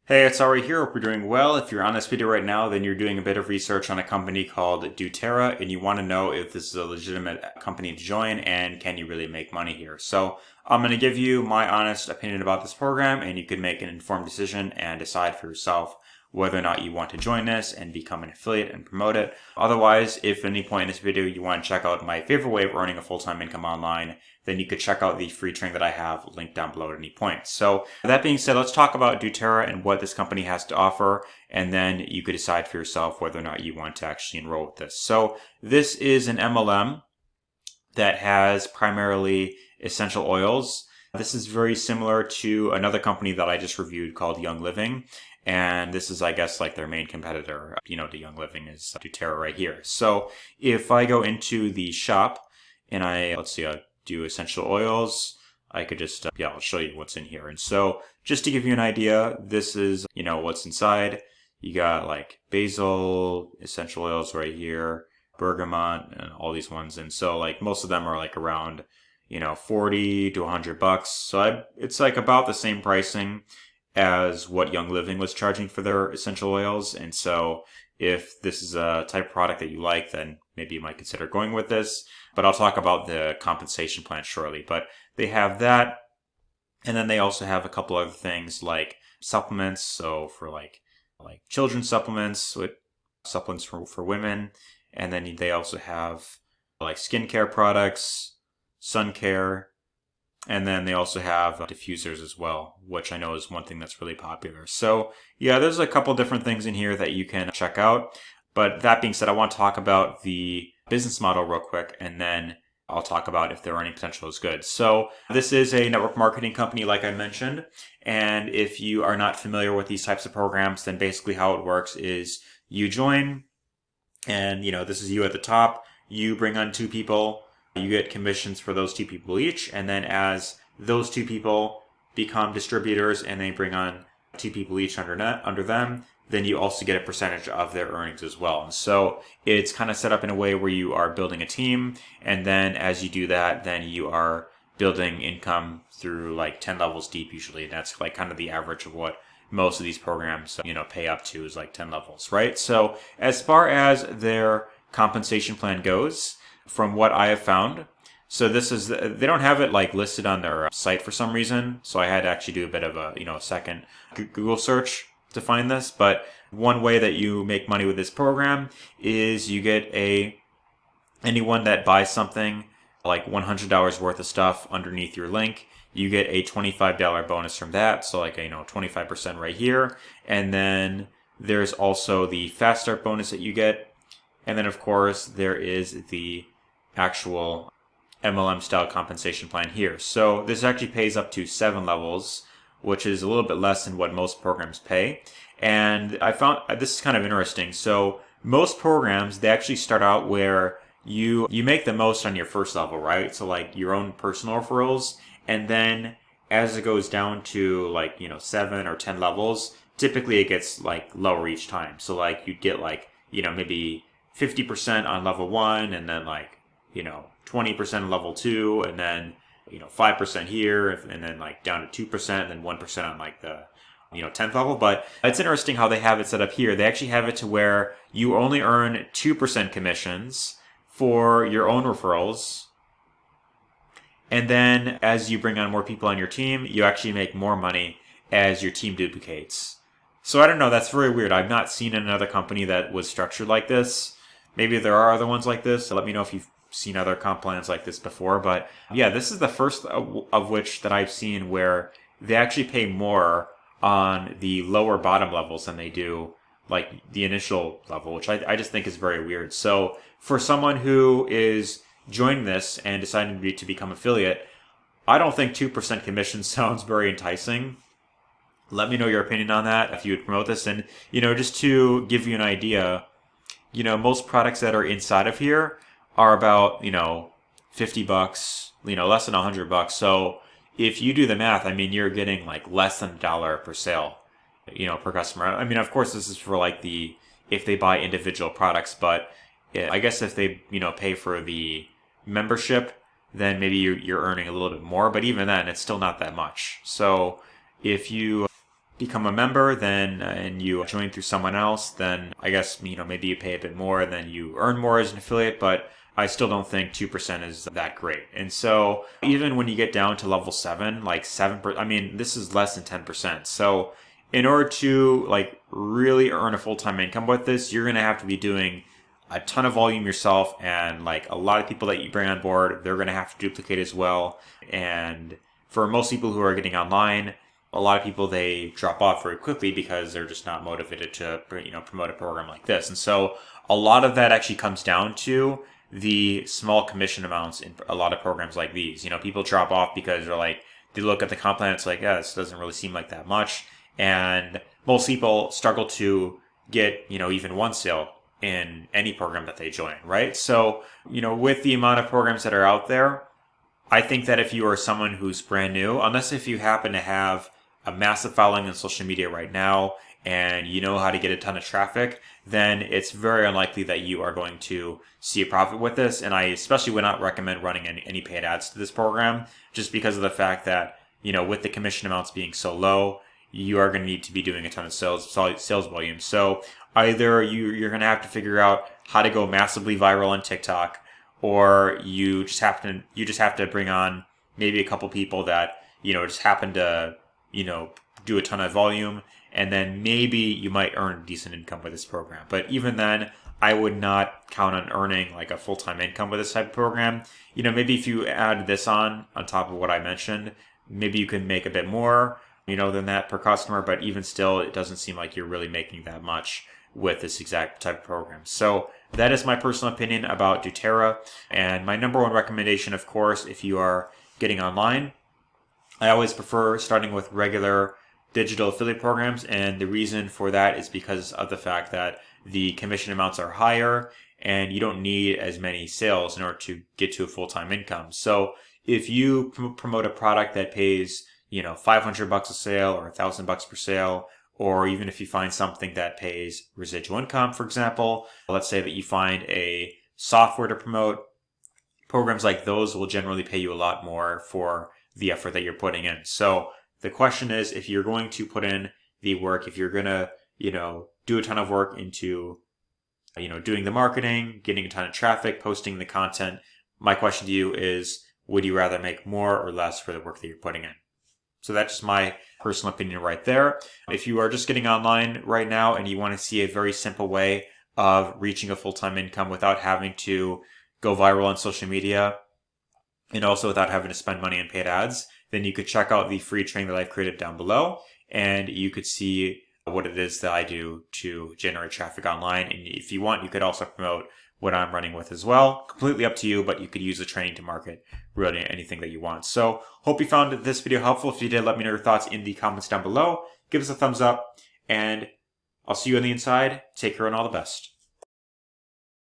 Hey, it's Ari here. Hope you're doing well. If you're on this video right now, then you're doing a bit of research on a company called DoTerra, and you want to know if this is a legitimate company to join and can you really make money here. So I'm going to give you my honest opinion about this program, and you can make an informed decision and decide for yourself whether or not you want to join this and become an affiliate and promote it. Otherwise, if at any point in this video you want to check out my favorite way of earning a full-time income online, then you could check out the free training that I have linked down below at any point. So that being said, let's talk about DoTerra and what this company has to offer, and then you could decide for yourself whether or not you want to actually enroll with this. So this is an MLM that has primarily essential oils. This is very similar to another company that I just reviewed called Young Living. And this is, I guess, like their main competitor, to Young Living is DoTerra right here. So if I go into the shop and I do essential oils, I could just, I'll show you what's in here. And so just to give you an idea, this is, what's inside. You got like basil, essential oils right here, bergamot, and all these ones. And so like most of them are like around, 40 to $100. So it's like about the same pricing as what Young Living was charging for their essential oils. And so if this is a type of product that you like, then maybe you might consider going with this. But I'll talk about the compensation plan shortly. But they have that. And then they also have a couple other things like supplements. So for like children's supplements, with supplements for women. And then they also have like skincare products, sun care. And then they also have diffusers as well, which I know is one thing that's really popular. So yeah, there's a couple different things in here that you can check out. But that being said, I want to talk about the business model real quick, and then I'll talk about if there are any potential is good. So this is a network marketing company, like I mentioned. And if you are not familiar with these types of programs, then basically how it works is you join and, this is you at the top. You bring on 2 people. You get commissions for those 2 people each. And then as those 2 people become distributors and they bring on 2 people each under them, then you also get a percentage of their earnings as well. And so it's kind of set up in a way where you are building a team. And then as you do that, then you are building income through like 10 levels deep usually. And that's like kind of the average of what most of these programs, pay up to is like 10 levels, right? So as far as their compensation plan goes, from what I have found, so they don't have it like listed on their site for some reason. So I had to actually do a bit of a second Google search to find this. But one way that you make money with this program is you get anyone that buys something like $100 worth of stuff underneath your link, you get a $25 bonus from that. So like 25% right here. And then there's also the fast start bonus that you get. And then of course there is the actual MLM style compensation plan here. So this actually pays up to 7 levels, which is a little bit less than what most programs pay. And I found this is kind of interesting. So most programs, they actually start out where you make the most on your first level, right? So like your own personal referrals. And then as it goes down to like, 7 or 10 levels, typically it gets like lower each time. So like you'd get like, maybe 50% on level 1, and then like, 20% on level 2, and then, 5% here, and then like down to 2%, and then 1% on like the, 10th level. But it's interesting how they have it set up here. They actually have it to where you only earn 2% commissions for your own referrals. And then as you bring on more people on your team, you actually make more money as your team duplicates. So I don't know, that's very weird. I've not seen another company that was structured like this. Maybe there are other ones like this. So let me know if you've seen other comp plans like this before. But yeah, this is the first of which that I've seen where they actually pay more on the lower bottom levels than they do like the initial level, which I just think is very weird. So for someone who is joining this and deciding to become affiliate, I don't think 2% commission sounds very enticing. Let me know your opinion on that if you would promote this. And, just to give you an idea, most products that are inside of here are about, $50, less than $100. So if you do the math, you're getting like less than $1 per sale, per customer. Of course, this is for like if they buy individual products, but I guess if they, pay for the membership, then maybe you're earning a little bit more. But even then, it's still not that much. So if you become a member, then and you join through someone else, then I guess maybe you pay a bit more, and then you earn more as an affiliate. But I still don't think 2% is that great. And so even when you get down to level 7, like 7%, I mean, this is less than 10%. So in order to like really earn a full-time income with this, you're going to have to be doing a ton of volume yourself, and like a lot of people that you bring on board, they're going to have to duplicate as well. And for most people who are getting online, a lot of people, they drop off very quickly because they're just not motivated to promote a program like this. And so a lot of that actually comes down to the small commission amounts in a lot of programs like these. People drop off because they're like, they look at the comp plan, it's like, yeah, this doesn't really seem like that much. And most people struggle to get, even one sale in any program that they join, right? So, with the amount of programs that are out there, I think that if you are someone who's brand new, unless if you happen to have a massive following on social media right now and you know how to get a ton of traffic, then it's very unlikely that you are going to see a profit with this. And I especially would not recommend running any paid ads to this program, just because of the fact that, with the commission amounts being so low, you are going to need to be doing a ton of sales volume. So either you're going to have to figure out how to go massively viral on TikTok, or you just have to bring on maybe a couple people that, just happen to, do a ton of volume, and then maybe you might earn decent income with this program. But even then, I would not count on earning like a full-time income with this type of program. Maybe if you add this on top of what I mentioned, maybe you can make a bit more, than that per customer, but even still, it doesn't seem like you're really making that much with this exact type of program. So that is my personal opinion about DoTerra. And my number one recommendation, of course, if you are getting online, I always prefer starting with regular digital affiliate programs. And the reason for that is because of the fact that the commission amounts are higher and you don't need as many sales in order to get to a full-time income. So if you promote a product that pays, $500 a sale or $1,000 per sale, or even if you find something that pays residual income, for example, let's say that you find a software to promote, programs like those will generally pay you a lot more for the effort that you're putting in. So the question is, if you're going to put in the work, if you're going to, do a ton of work into, doing the marketing, getting a ton of traffic, posting the content, my question to you is, would you rather make more or less for the work that you're putting in? So that's just my personal opinion right there. If you are just getting online right now and you want to see a very simple way of reaching a full-time income without having to go viral on social media and also without having to spend money on paid ads, then you could check out the free training that I've created down below, and you could see what it is that I do to generate traffic online. And if you want, you could also promote what I'm running with as well. Completely up to you, but you could use the training to market really anything that you want. So hope you found this video helpful. If you did, let me know your thoughts in the comments down below. Give us a thumbs up, and I'll see you on the inside. Take care and all the best.